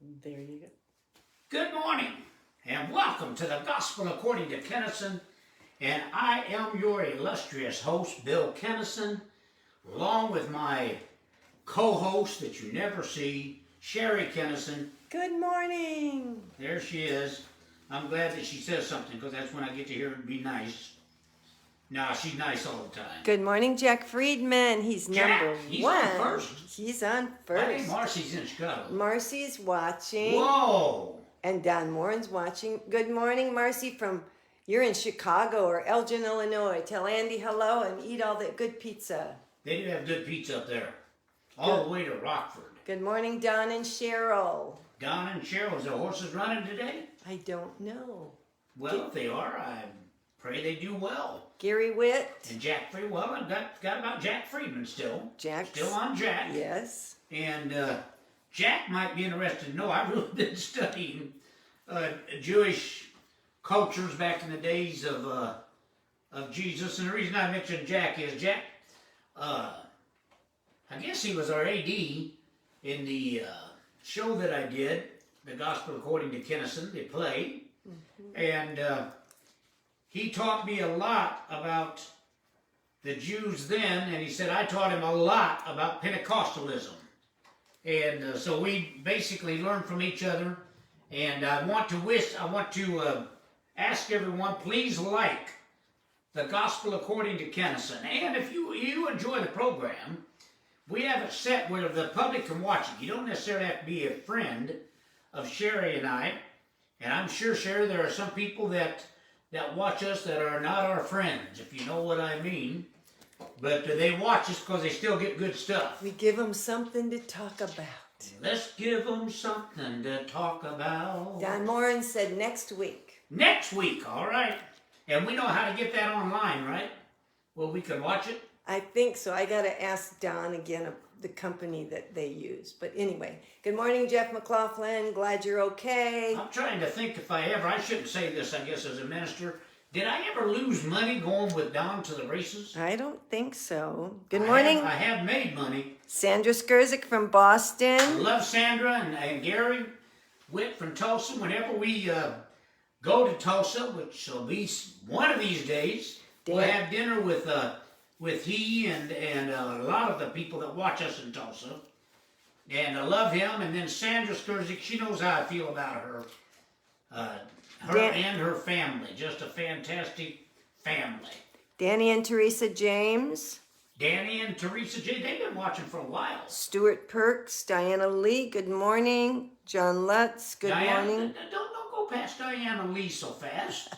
There you go. Good morning, and welcome to the Gospel according to Kinison. And I am your illustrious host, Bill Kinison, along with my co-host that you never see, Sherry Kinison. Good morning. There she is. I'm glad that she says something, because that's when I get to hear her be nice. No, she's nice all the time. Good morning, Jack Friedman. He's Jack, number he's one. on first. He's on I first. think Marcy's in Chicago. Marcy's watching. Whoa! And Don Morin's watching. Good morning, Marcy, you're in Chicago or Elgin, Illinois. Tell Andy hello and eat all that good pizza. They do have good pizza up there. All the way to Rockford. Good morning, Don and Cheryl. Don and Cheryl, is the horses running today? I don't know. Well, if they are, I pray they do well. Gary Witt. And Jack Friedman, well, I've got about Jack Friedman still. Jack. Still on Jack. Yes. And Jack might be interested to know, I've really been studying Jewish cultures back in the days of Jesus. And the reason I mentioned Jack is Jack, I guess he was our AD in the show that I did, the Gospel according to Kinison, the play. Mm-hmm. And he taught me a lot about the Jews then, and he said I taught him a lot about Pentecostalism. And so we basically learned from each other. And I want to ask everyone, please like the Gospel according to Kinison. And if you enjoy the program, we have it set where the public can watch it. You don't necessarily have to be a friend of Sherry and I. And I'm sure, Sherry, there are some people that watch us that are not our friends, if you know what I mean. But they watch us because they still get good stuff. We give them something to talk about. Let's give them something to talk about. Don Morin said next week. Next week, all right. And we know how to get that online, right? Well, we can watch it. I think so. I got to ask Don again of the company that they use. But anyway, good morning, Jeff McLaughlin. Glad you're okay. I'm trying to think if I shouldn't say this, I guess, as a minister. Did I ever lose money going with Don to the races? I don't think so. Good morning. I have made money. Sandra Skurzik from Boston. I love Sandra and Gary Witt from Tulsa. Whenever we go to Tulsa, which will be one of these days, we'll have dinner with he and a lot of the people that watch us in Tulsa. And I love him. And then Sandra Skurzik, she knows how I feel about her. And her family. Just a fantastic family. Danny and Teresa James. Danny and Teresa J. They've been watching for a while. Stuart Perks. Diana Lee. Good morning. John Lutz. Good morning. Don't go past Diana Lee so fast.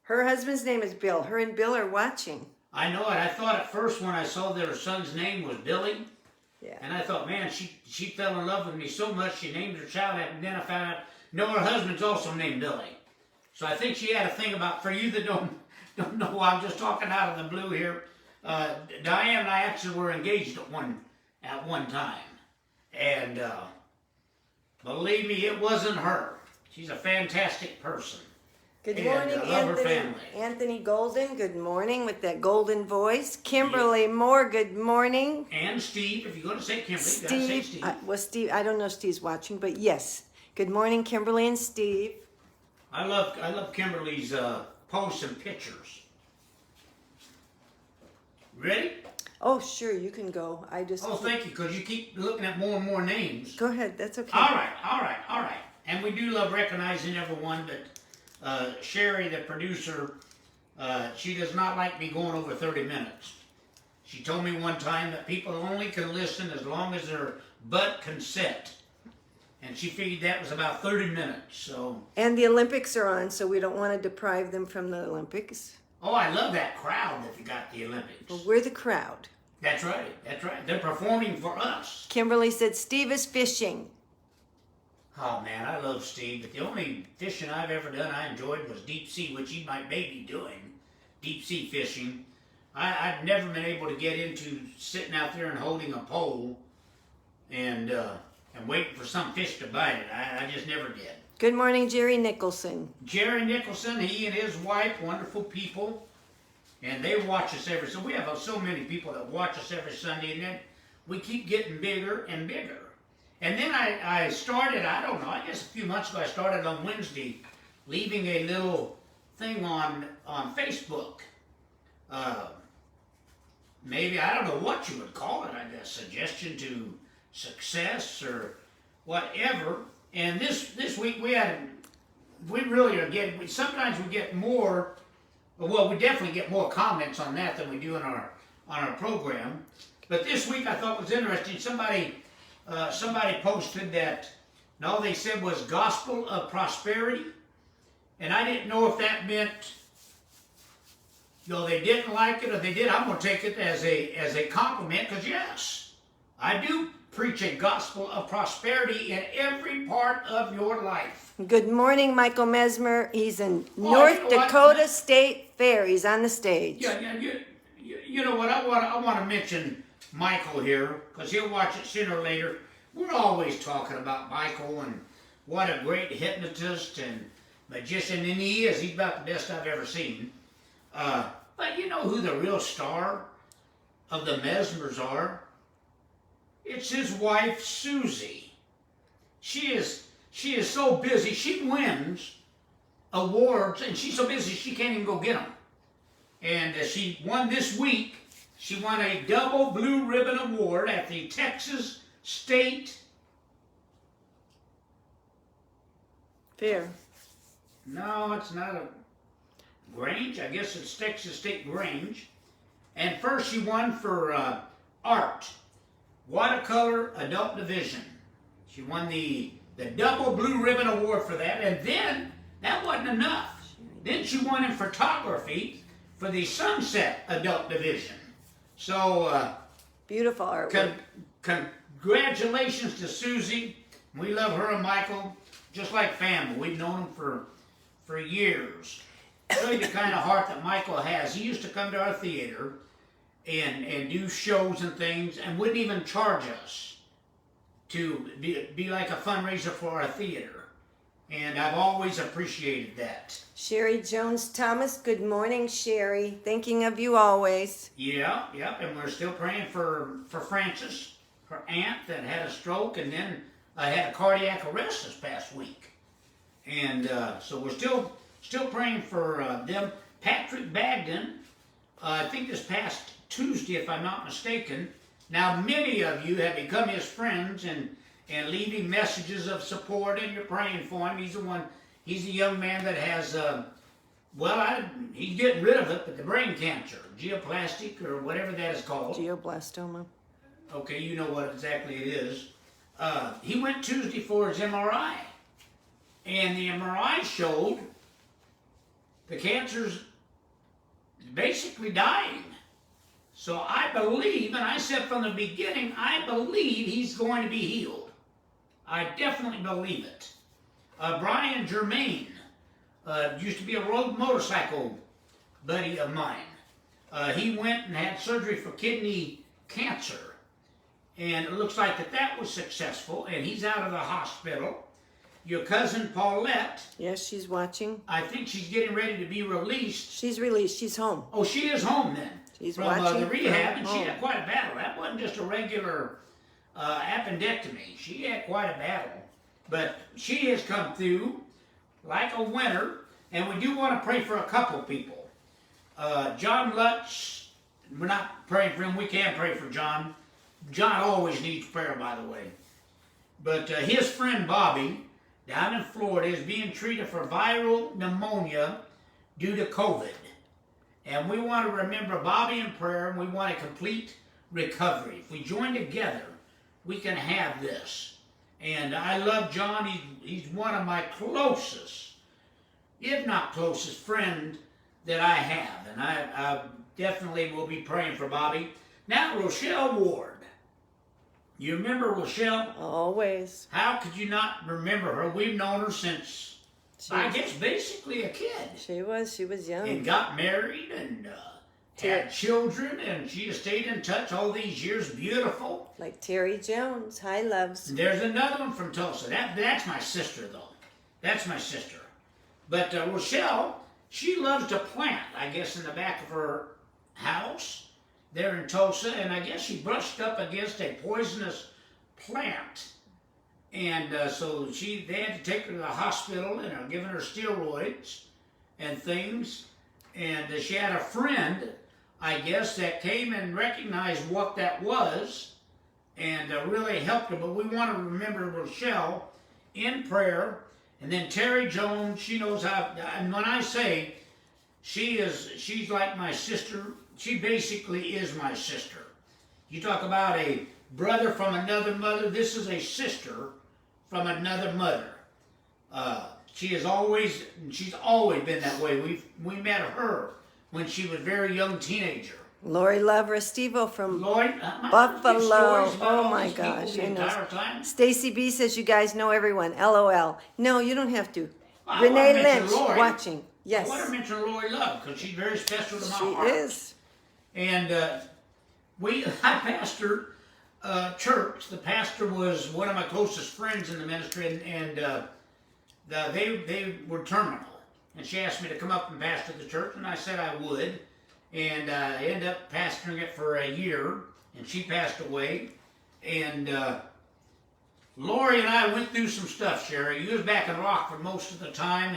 Her husband's name is Bill. Her and Bill are watching. I know it. I thought at first when I saw their son's name was Billy. Yeah. And I thought, man, she fell in love with me so much she named her child. And then I found out, no, her husband's also named Billy. So I think she had a thing about, for you that don't know, I'm just talking out of the blue here. Diane and I actually were engaged at one time. And believe me, it wasn't her. She's a fantastic person. Good morning, Anthony. Anthony Golden, good morning with that golden voice. Kimberly Moore, good morning. And Steve, if you're going to say Kimberly, you got to say Steve. Steve, I don't know if Steve's watching, but yes. Good morning, Kimberly and Steve. I love Kimberly's posts and pictures. Ready? Oh, sure, you can go. Thank you, because you keep looking at more and more names. Go ahead, that's okay. All right. And we do love recognizing everyone, but Sherry, the producer, she does not like me going over 30 minutes. She told me one time that people only can listen as long as their butt can sit. And she figured that was about 30 minutes, so. And the Olympics are on, so we don't want to deprive them from the Olympics. Oh, I love that crowd that got the Olympics. Well, we're the crowd. That's right. They're performing for us. Kimberly said Steve is fishing. Oh, man, I love Steve, but the only fishing I've ever done I enjoyed was deep sea, which he might be doing, deep sea fishing. I've never been able to get into sitting out there and holding a pole and waiting for some fish to bite it. I just never did. Good morning, Jerry Nicholson. Jerry Nicholson, he and his wife, wonderful people. And they watch us so we have so many people that watch us every Sunday, and then we keep getting bigger and bigger. And then I started, I don't know, I guess a few months ago I started on Wednesday leaving a little thing on Facebook. Maybe, I don't know what you would call it, I guess, suggestion to success or whatever. And this week we really are getting, sometimes we get more, well, we definitely get more comments on that than we do on our program. But this week I thought was interesting. Somebody posted that, and all they said was Gospel of Prosperity. And I didn't know if that meant, they didn't like it or they did. I'm going to take it as a compliment, because yes, I do preach a gospel of prosperity in every part of your life. Good morning, Michael Mesmer. He's in North Dakota State Fair. He's on the stage. Yeah. You know what? I want to mention Michael here, because he'll watch it sooner or later. We're always talking about Michael and what a great hypnotist and magician, and he is. He's about the best I've ever seen. But you know who the real star of the Mesmers are? It's his wife, Susie. She is so busy. She wins awards, and she's so busy she can't even go get them. And she won this week. She won a double blue ribbon award at the Texas State Fair. No, it's not a Grange. I guess it's Texas State Grange. And first she won for art, watercolor, adult division. She won the double blue ribbon award for that. And then, that wasn't enough. Then she won in photography for the sunset adult division. So, beautiful artwork. Congratulations to Susie. We love her and Michael just like family. We've known them for years. Really the kind of heart that Michael has. He used to come to our theater and do shows and things and wouldn't even charge us to be like a fundraiser for our theater. And I've always appreciated that. Sherry Jones Thomas, good morning, Sherry. Thinking of you always. Yeah, and we're still praying for Frances, her aunt that had a stroke and then had a cardiac arrest this past week. And so we're still praying for them. Patrick Bagden, I think this past Tuesday, if I'm not mistaken. Now, many of you have become his friends and leaving messages of support, and you're praying for him. He's a young man that has, he's getting rid of it, but the brain cancer, geoplastic or whatever that is called. Glioblastoma. Okay, you know what exactly it is. He went Tuesday for his MRI, and the MRI showed the cancer's basically dying. So I believe, and I said from the beginning, I believe he's going to be healed. I definitely believe it. Brian Germain used to be a road motorcycle buddy of mine. He went and had surgery for kidney cancer. And it looks like that was successful, and he's out of the hospital. Your cousin Paulette. Yes, she's watching. I think she's getting ready to be released. She's released. She's home. Oh, she is home then. She's from watching the rehab, and home. she had quite a battle. That wasn't just a regular appendectomy. She had quite a battle. But she has come through like a winner, and we do want to pray for a couple people. John Lutz, we're not praying for him. We can pray for John. John always needs prayer, by the way. But his friend Bobby, down in Florida, is being treated for viral pneumonia due to COVID. And we want to remember Bobby in prayer, and we want a complete recovery. If we join together, we can have this. And I love John. He's one of my closest, if not closest, friend that I have. And I definitely will be praying for Bobby. Now, Rochelle Ward. You remember Rochelle? Always. How could you not remember her? We've known her since, I guess, basically a kid. She was young. And got married and had children, and she has stayed in touch all these years. Beautiful. Like Terry Jones. Hi, loves. And there's another one from Tulsa. That's my sister, though. That's my sister. But Rochelle, she loves to plant, I guess, in the back of her house there in Tulsa, and I guess she brushed up against a poisonous plant And so they had to take her to the hospital and are giving her steroids and things. And she had a friend, I guess, that came and recognized what that was and really helped her. But we want to remember Rochelle in prayer. And then Terry Jones, she knows how, and when I say she's like my sister, she basically is my sister. You talk about a brother from another mother, this is a sister from another mother. She's always been that way. We met her when she was a very young teenager. Lori Love Restivo from Buffalo. Oh my gosh, I know. Stacy B says you guys know everyone. LOL. No, you don't have to. Renee Lynch watching. Yes. I want to mention Lori Love because she's very special to my heart. She is. And I pastored church. The pastor was one of my closest friends in the ministry, and they were terminal. And she asked me to come up and pastor the church, and I said I would. And I ended up pastoring it for a year, and she passed away. And Lori and I went through some stuff, Sherry. You was back in Rockford most of the time,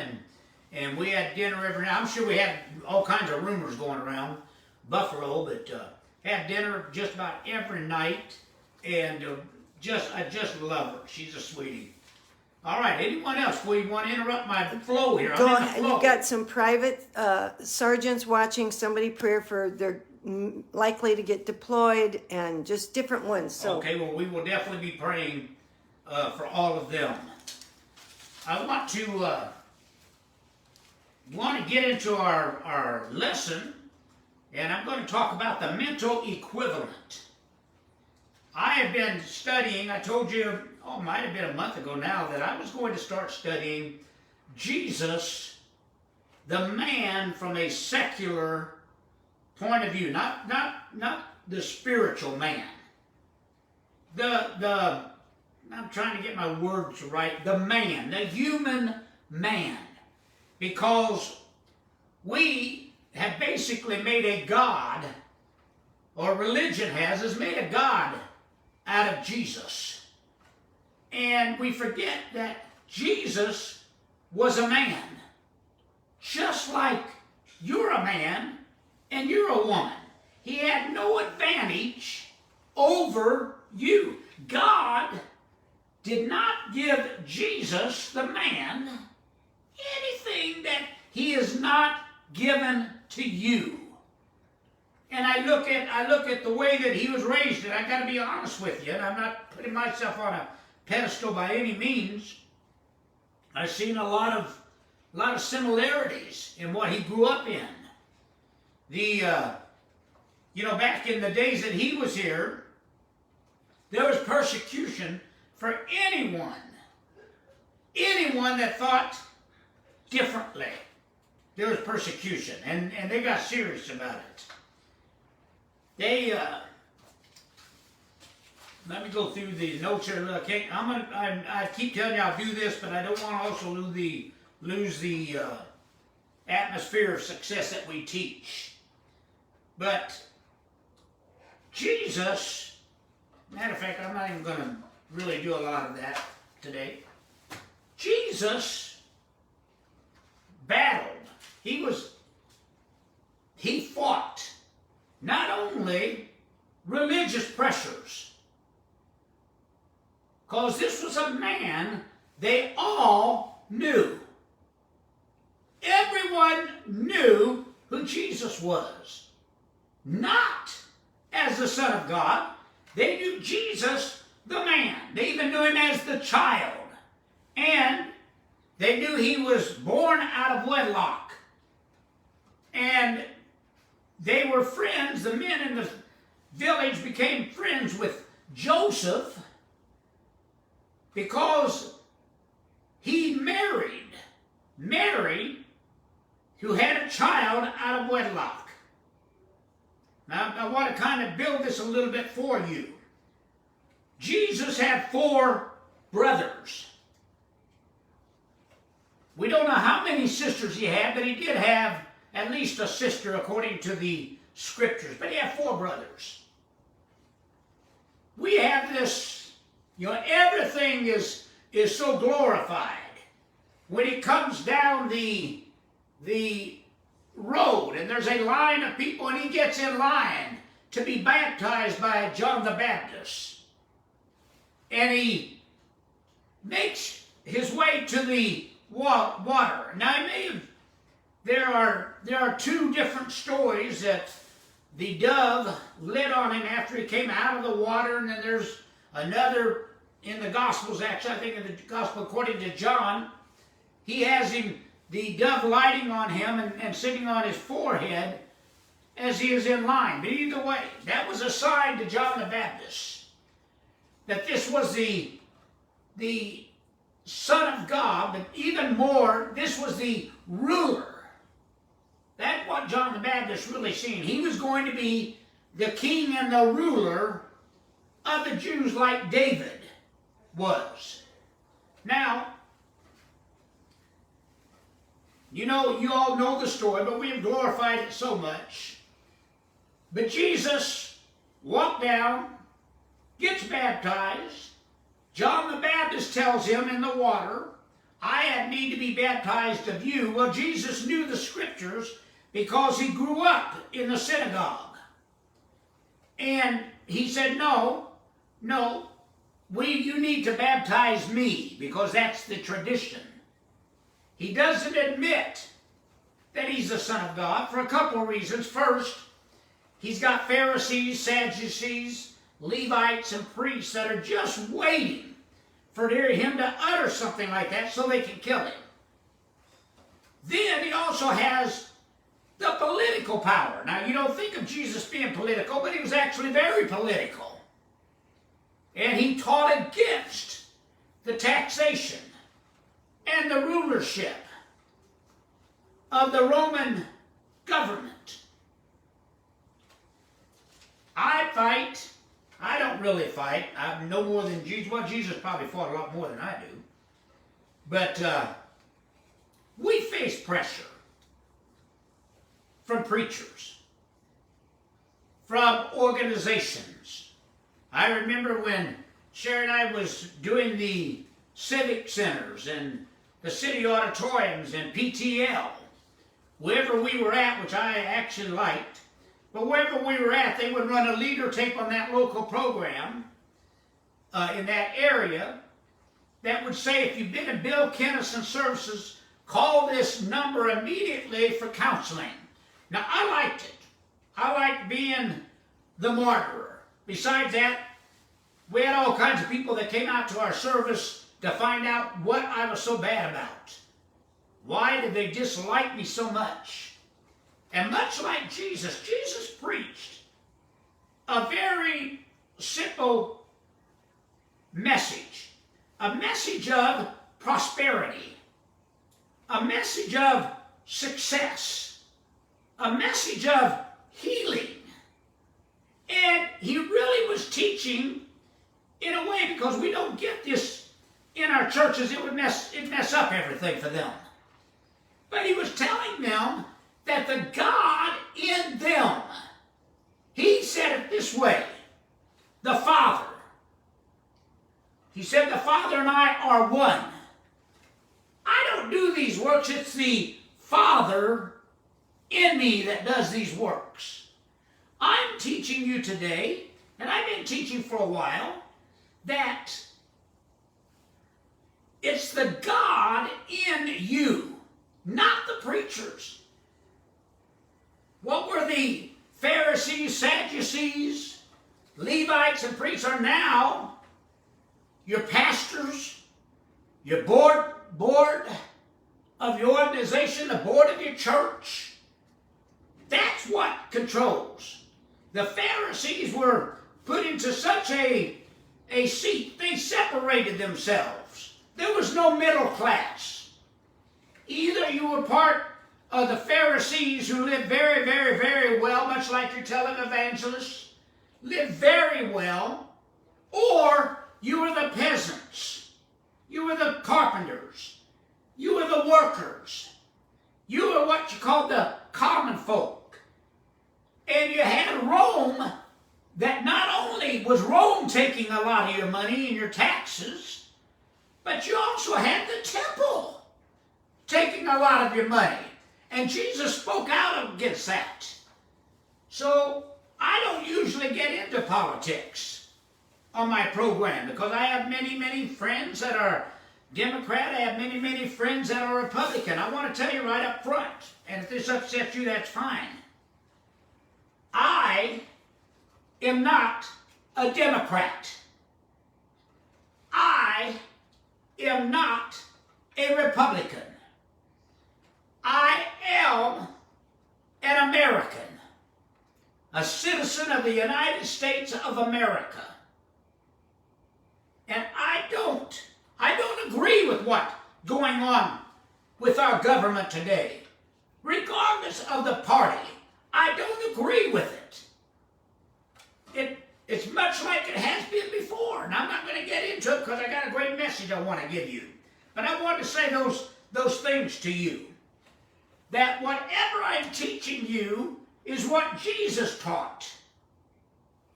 and we had dinner every night. I'm sure we had all kinds of rumors going around Buffalo, but had dinner just about every night, and I just love her. She's a sweetie. All right, anyone else? We want to interrupt my flow here. Go ahead. You've got some private sergeants watching. Somebody pray for they're likely to get deployed, and just different ones. So okay, well, we will definitely be praying for all of them. I want to get into our lesson, and I'm going to talk about the mental equivalent. I have been studying, I told you, it might have been a month ago now, that I was going to start studying Jesus, the man, from a secular point of view, not the spiritual man. I'm trying to get my words right, the man, the human man. Because we have basically made a God, or religion has made a God out of Jesus. And we forget that Jesus was a man. Just like you're a man and you're a woman. He had no advantage over you. God did not give Jesus, the man, anything that he has not given to you. And I look at the way that he was raised, and I got to be honest with you, and I'm not putting myself on a pedestal by any means. I've seen a lot of similarities in what he grew up in. Back in the days that he was here, there was persecution for anyone that thought differently. There was persecution, and they got serious about it. Let me go through the notes here. Okay, I keep telling you I'll do this, but I don't want to also lose the atmosphere of success that we teach. But Jesus, matter of fact, I'm not even going to really do a lot of that today. Jesus battled. He fought not only religious pressures, because this was a man they all knew. Everyone knew who Jesus was. Not as the Son of God. They knew Jesus, the man. They even knew him as the child. And they knew he was born out of wedlock. And they were friends. The men in the village became friends with Joseph because he married Mary, who had a child out of wedlock. Now, I want to kind of build this a little bit for you. Jesus had 4 brothers. We don't know how many sisters he had, but he did have at least a sister according to the scriptures. But he had 4 brothers. We have this Everything is so glorified. When it comes down the road and there's a line of people and he gets in line to be baptized by John the Baptist. And he makes his way to the water. Now, there are two different stories that the dove lit on him after he came out of the water, and then there's another in the Gospels, actually, I think in the Gospel according to John, he has the dove lighting on him and sitting on his forehead as he is in line. But either way, that was a sign to John the Baptist that this was the Son of God, but even more, this was the ruler. That's what John the Baptist really seen. He was going to be the king and the ruler of the Jews like David was. Now, you all know the story, but we have glorified it so much. But Jesus walked down, gets baptized. John the Baptist tells him in the water, I have need to be baptized of you. Well, Jesus knew the scriptures because he grew up in the synagogue. And he said, no, you need to baptize me because that's the tradition. He doesn't admit that he's the Son of God for a couple of reasons. First, he's got Pharisees, Sadducees, Levites, and priests that are just waiting for him to utter something like that so they can kill him. Then he also has the political power. Now, you don't think of Jesus being political, but he was actually very political. And he taught against the taxation and the rulership of the Roman government. I don't really fight. I'm no more than Jesus. Well, Jesus probably fought a lot more than I do. But we face pressure from preachers, from organizations. I remember when Sherry and I was doing the civic centers and the city auditoriums and PTL, wherever we were at, which I actually liked, but wherever we were at, they would run a leader tape on that local program in that area that would say, if you've been to Bill Kinison services, call this number immediately for counseling. Now, I liked it. I liked being the martyr. Besides that, we had all kinds of people that came out to our service to find out what I was so bad about. Why did they dislike me so much? And much like Jesus preached a very simple message. A message of prosperity. A message of success. A message of healing. And he really was teaching in a way, because we don't get this in our churches, it'd mess up everything for them. But he was telling them that the God in them, he said it this way, the Father. He said, the Father and I are one. I don't do these works, it's the Father in me that does these works. I'm teaching you today, and I've been teaching for a while, that it's the God in you, not the preachers. What were the Pharisees, Sadducees, Levites, and priests are now your pastors, your board of your organization, the board of your church. That's what controls. The Pharisees were put into such a seat. They separated themselves. There was no middle class. Either you were part of the Pharisees who lived very, very, very well, much like your televangelists, lived very well, or you were the peasants. You were the carpenters. You were the workers. You were what you called the common folk. And you had Rome that not only was Rome taking a lot of your money and your taxes, but you also had the temple taking a lot of your money. And Jesus spoke out against that. So I don't usually get into politics on my program because I have many, many friends that are Democrat. I have many, many friends that are Republican. I want to tell you right up front, and if this upsets you, that's fine. I am not a Democrat. I am not a Republican. I am an American, a citizen of the United States of America. And I don't agree with what's going on with our government today. Regardless of the party, I don't agree with it. It's much like it has been before, and I'm not going to get into it because I got a great message I want to give you. But I want to say those things to you. That whatever I'm teaching you is what Jesus taught.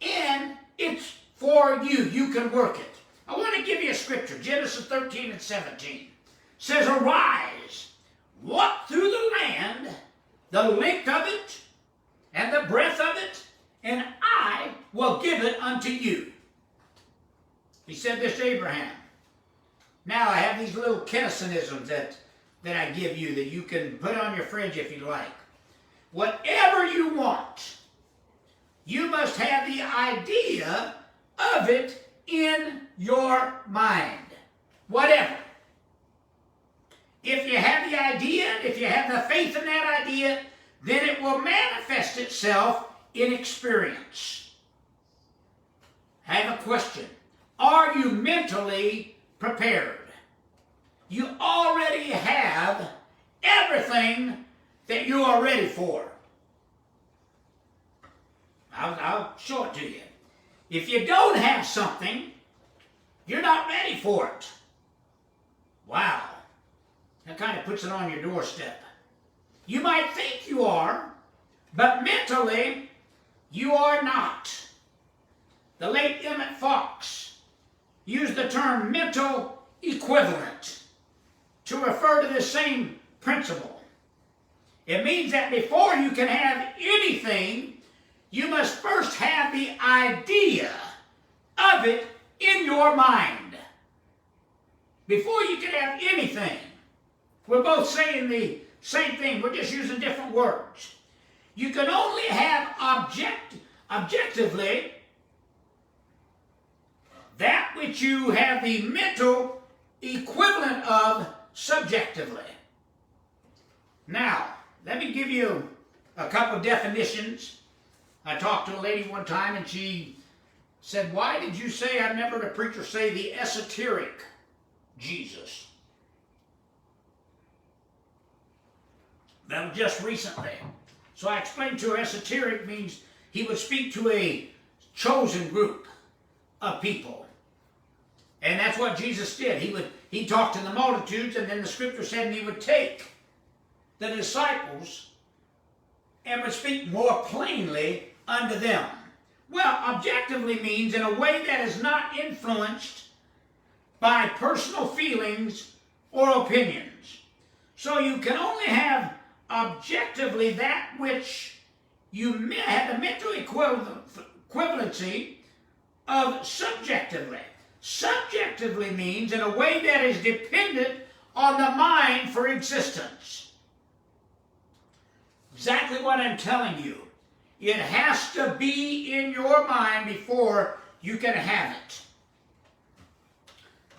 And it's for you. You can work it. I want to give you a scripture. Genesis 13 and 17. It says, "Arise, walk through the land, the length of it, and the breadth of it, and I will give it unto you." He said this to Abraham. Now I have these little Kinisonisms that I give you that you can put on your fridge if you like. Whatever you want, you must have the idea of it in your mind. Whatever. If you have the idea, if you have the faith in that idea, then it will manifest itself in experience. I have a question. Are you mentally prepared? You already have everything that you are ready for. I'll show it to you. If you don't have something, you're not ready for it. Wow. That kind of puts it on your doorstep. You might think you are, but mentally, you are not. The late Emmett Fox used the term mental equivalent to refer to the same principle. It means that before you can have anything, you must first have the idea of it in your mind. Before you can have anything. We're both saying the same thing. We're just using different words. You can only have objectively that which you have the mental equivalent of subjectively. Now, let me give you a couple definitions. I talked to a lady one time and she said, "Why did you say," I remember the preacher say, "the esoteric Jesus?" That was just recently. So I explained to her esoteric means he would speak to a chosen group of people. And that's what Jesus did. He talked to the multitudes, and then the scripture said he would take the disciples and would speak more plainly unto them. Well, objectively means in a way that is not influenced by personal feelings or opinions. So you can only have objectively that which you have the mental equivalency of subjectively. Subjectively means in a way that is dependent on the mind for existence. Exactly what I'm telling you. It has to be in your mind before you can have it.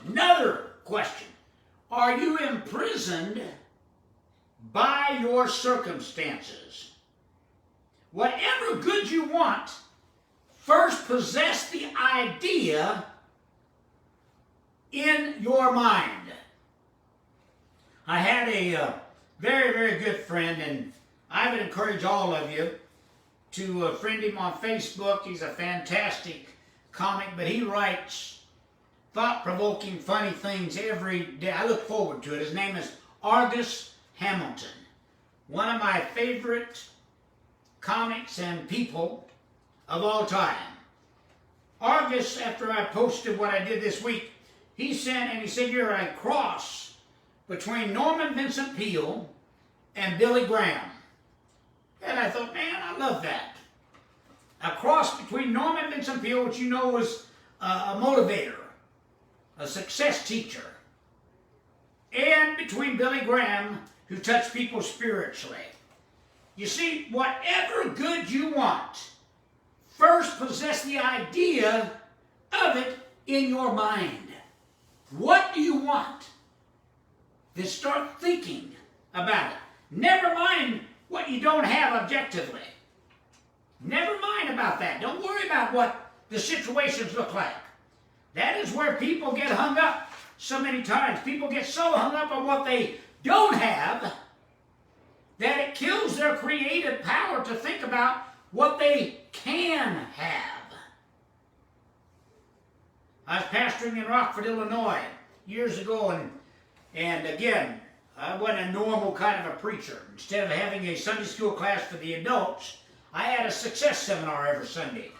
Another question. Are you imprisoned by your circumstances? Whatever good you want, first possess the idea in your mind. I had a very, very good friend, and I would encourage all of you to friend him on Facebook. He's a fantastic comic, but he writes thought-provoking, funny things every day. I look forward to it. His name is Argus Hamilton. One of my favorite comics and people of all time. August, after I posted what I did this week, he said, you're a cross between Norman Vincent Peale and Billy Graham. And I thought, man, I love that. A cross between Norman Vincent Peale, which you know was a motivator, a success teacher, and between Billy Graham, who touched people spiritually. You see, whatever good you want, first possess the idea of it in your mind. What do you want? Then start thinking about it. Never mind what you don't have objectively. Never mind about that. Don't worry about what the situations look like. That is where people get hung up so many times. People get so hung up on what they don't have that it kills their creative power to think about what they can have. I was pastoring in Rockford, Illinois years ago, and again, I wasn't a normal kind of a preacher. Instead of having a Sunday school class for the adults, I had a success seminar every Sunday.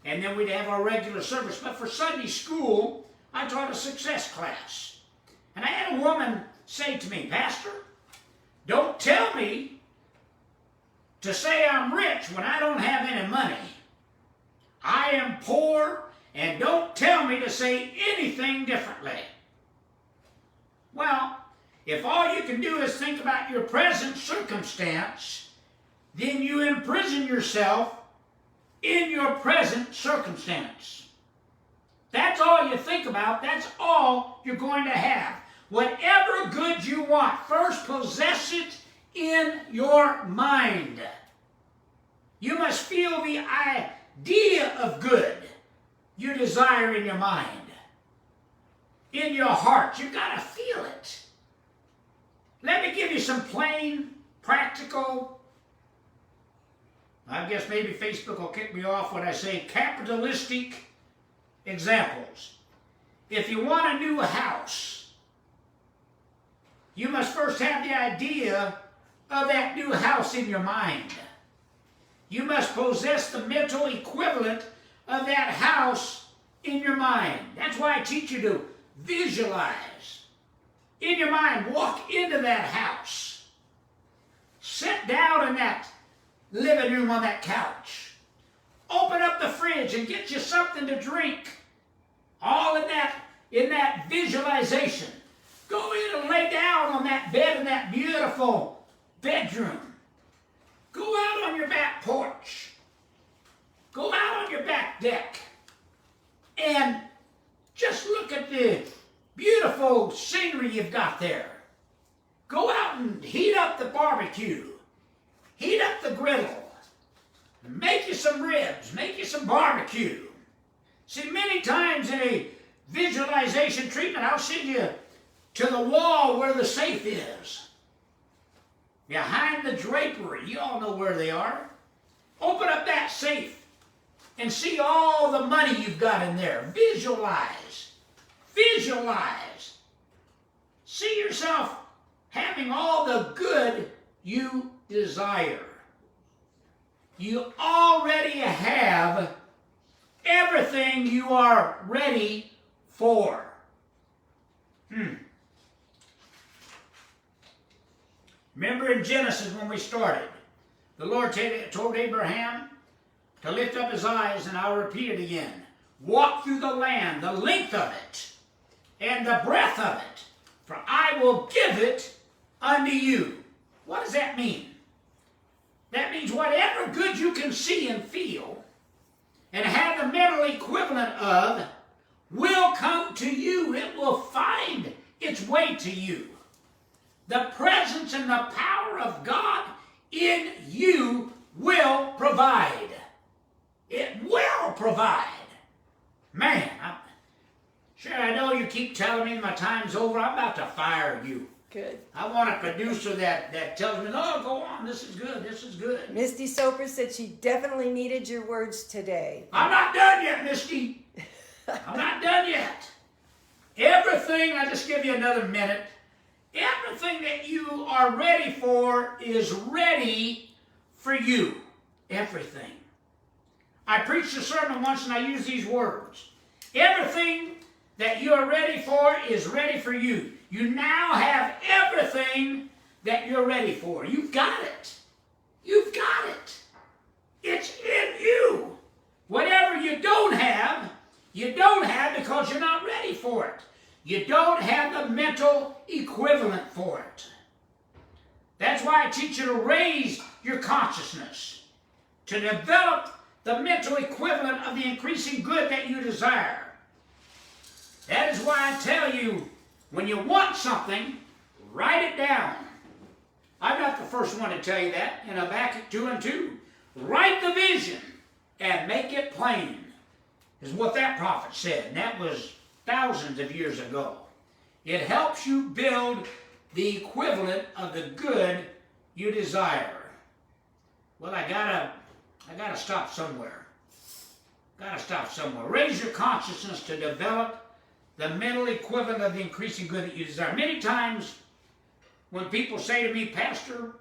And then we'd have our regular service. But for Sunday school, I taught a success class. And I had a woman say to me, Pastor, don't tell me to say I'm rich when I don't have any money. I am poor, and don't tell me to say anything differently. Well, if all you can do is think about your present circumstance, then you imprison yourself in your present circumstance. That's all you think about. That's all you're going to have. Whatever good you want, first possess it in your mind. You must feel the idea of good you desire in your mind. In your heart, you've got to feel it. Let me give you some plain, practical, I guess maybe Facebook will kick me off when I say capitalistic examples. If you want a new house, you must first have the idea of that new house in your mind. You must possess the mental equivalent of that house in your mind. That's why I teach you to visualize. In your mind, walk into that house. Sit down in that living room on that couch. Open up the fridge and get you something to drink. All in that visualization. Go in and lay down on that bed in that beautiful bedroom. Go out on your back porch. Go out on your back deck. And just look at the beautiful scenery you've got there. Go out and heat up the barbecue. Heat up the griddle. Make you some ribs. Make you some barbecue. See, many times in a visualization treatment, I'll send you to the wall where the safe is. Behind the drapery. You all know where they are. Open up that safe and see all the money you've got in there. Visualize. Visualize. See yourself having all the good you desire. You already have everything you are ready for. Remember in Genesis when we started, the Lord told Abraham to lift up his eyes, and I'll repeat it again. Walk through the land, the length of it, and the breadth of it, for I will give it unto you. What does that mean? That means whatever good you can see and feel and have the mental equivalent of will come to you. It will find its way to you. The presence and the power of God in you will provide. It will provide. Man, I know you keep telling me my time's over. I'm about to fire you. Good. I want a producer that tells me, no, go on, this is good, this is good. Misty Soper said she definitely needed your words today. I'm not done yet, Misty. I'm not done yet. Everything, I'll just give you another minute. Everything that you are ready for is ready for you. Everything. I preached a sermon once and I used these words. Everything that you are ready for is ready for you. You now have everything that you're ready for. You've got it. You've got it. It's in you. Whatever you don't have because you're not ready for it. You don't have the mental equivalent for it. That's why I teach you to raise your consciousness, to develop the mental equivalent of the increasing good that you desire. That is why I tell you, when you want something, write it down. I'm not the first one to tell you that in Habakkuk 2 and 2. Write the vision and make it plain, is what that prophet said. And that was thousands of years ago. It helps you build the equivalent of the good you desire. Well, I gotta stop somewhere. Gotta stop somewhere. Raise your consciousness to develop the mental equivalent of the increasing good that you desire. Many times when people say to me, Pastor,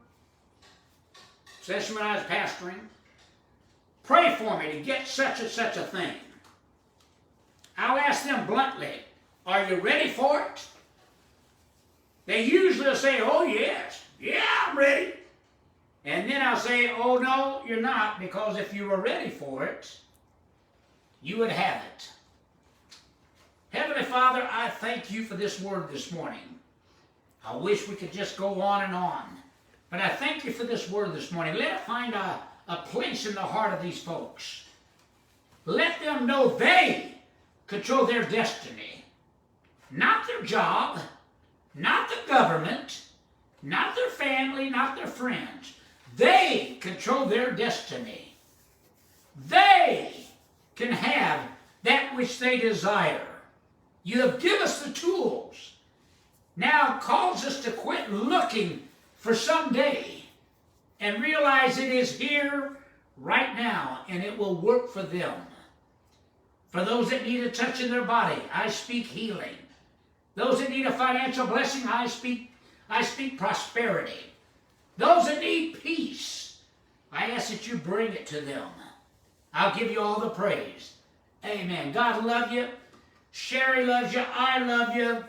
especially when I was pastoring, pray for me to get such and such a thing. I'll ask them bluntly, are you ready for it? They usually say, oh yes, yeah, I'm ready. And then I'll say, oh no, you're not, because if you were ready for it, you would have it. Heavenly Father, I thank you for this word this morning. I wish we could just go on and on. But I thank you for this word this morning. Let it find a place in the heart of these folks. Let them know they control their destiny. Not their job, not the government, not their family, not their friends. They control their destiny. They can have that which they desire. You have given us the tools. Now calls us to quit looking for someday and realize it is here right now and it will work for them. For those that need a touch in their body, I speak healing. Those that need a financial blessing, I speak prosperity. Those that need peace, I ask that you bring it to them. I'll give you all the praise. Amen. God love you. Sherry loves you. I love you.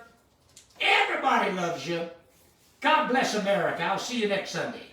Everybody loves you. God bless America. I'll see you next Sunday.